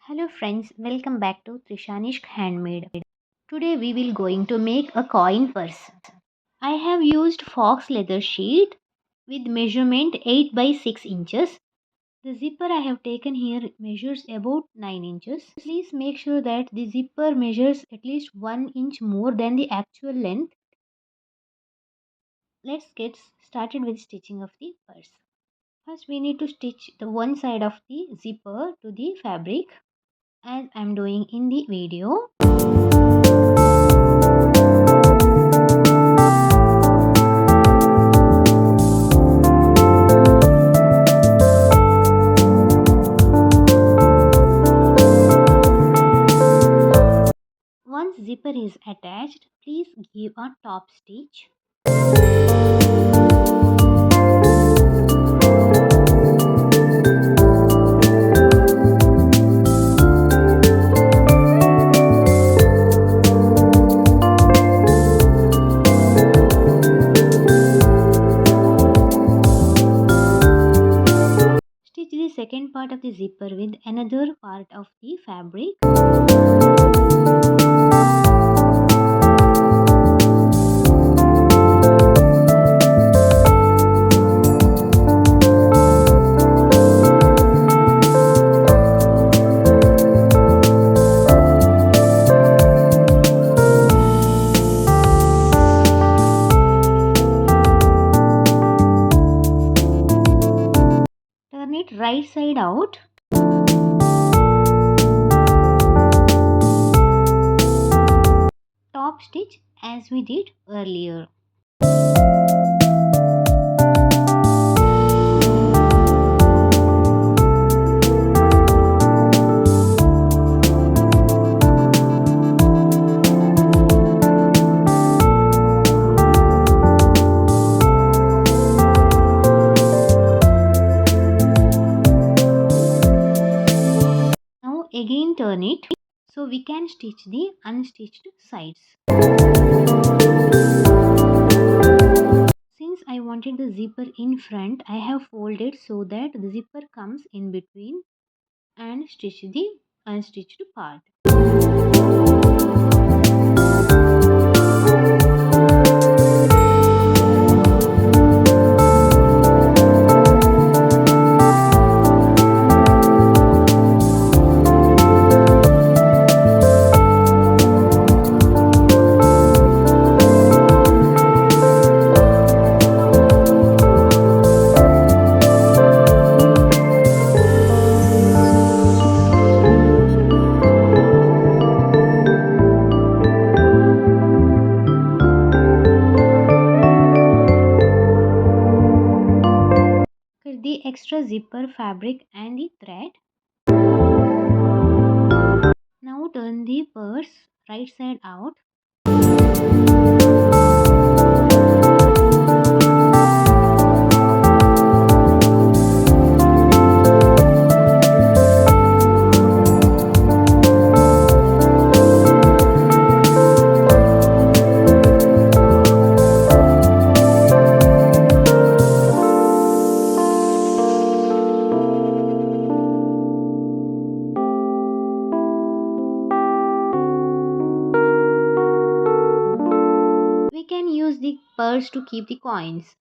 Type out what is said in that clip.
Hello friends, welcome back to Thrishanishk Handmade. Today we will going to make a coin purse. I have used fox leather sheet with measurement 8 by 6 inches. The zipper I have taken here measures about 9 inches. Please make sure that the zipper measures at least 1 inch more than the actual length. Let's get started with stitching of the purse. First we need to stitch the one side of the zipper to the fabric as I am doing in the video. Once zipper is attached, please give a top stitch. Stitch the second part of the zipper with another part of the fabric. Turn it right side out. Top stitch as we did earlier. Again turn it so we can stitch the unstitched sides. Since I wanted the zipper in front, I have folded so that the zipper comes in between and stitch the unstitched part. The extra zipper fabric and the thread. Now turn the purse right side out. We can use the purse to keep the coins.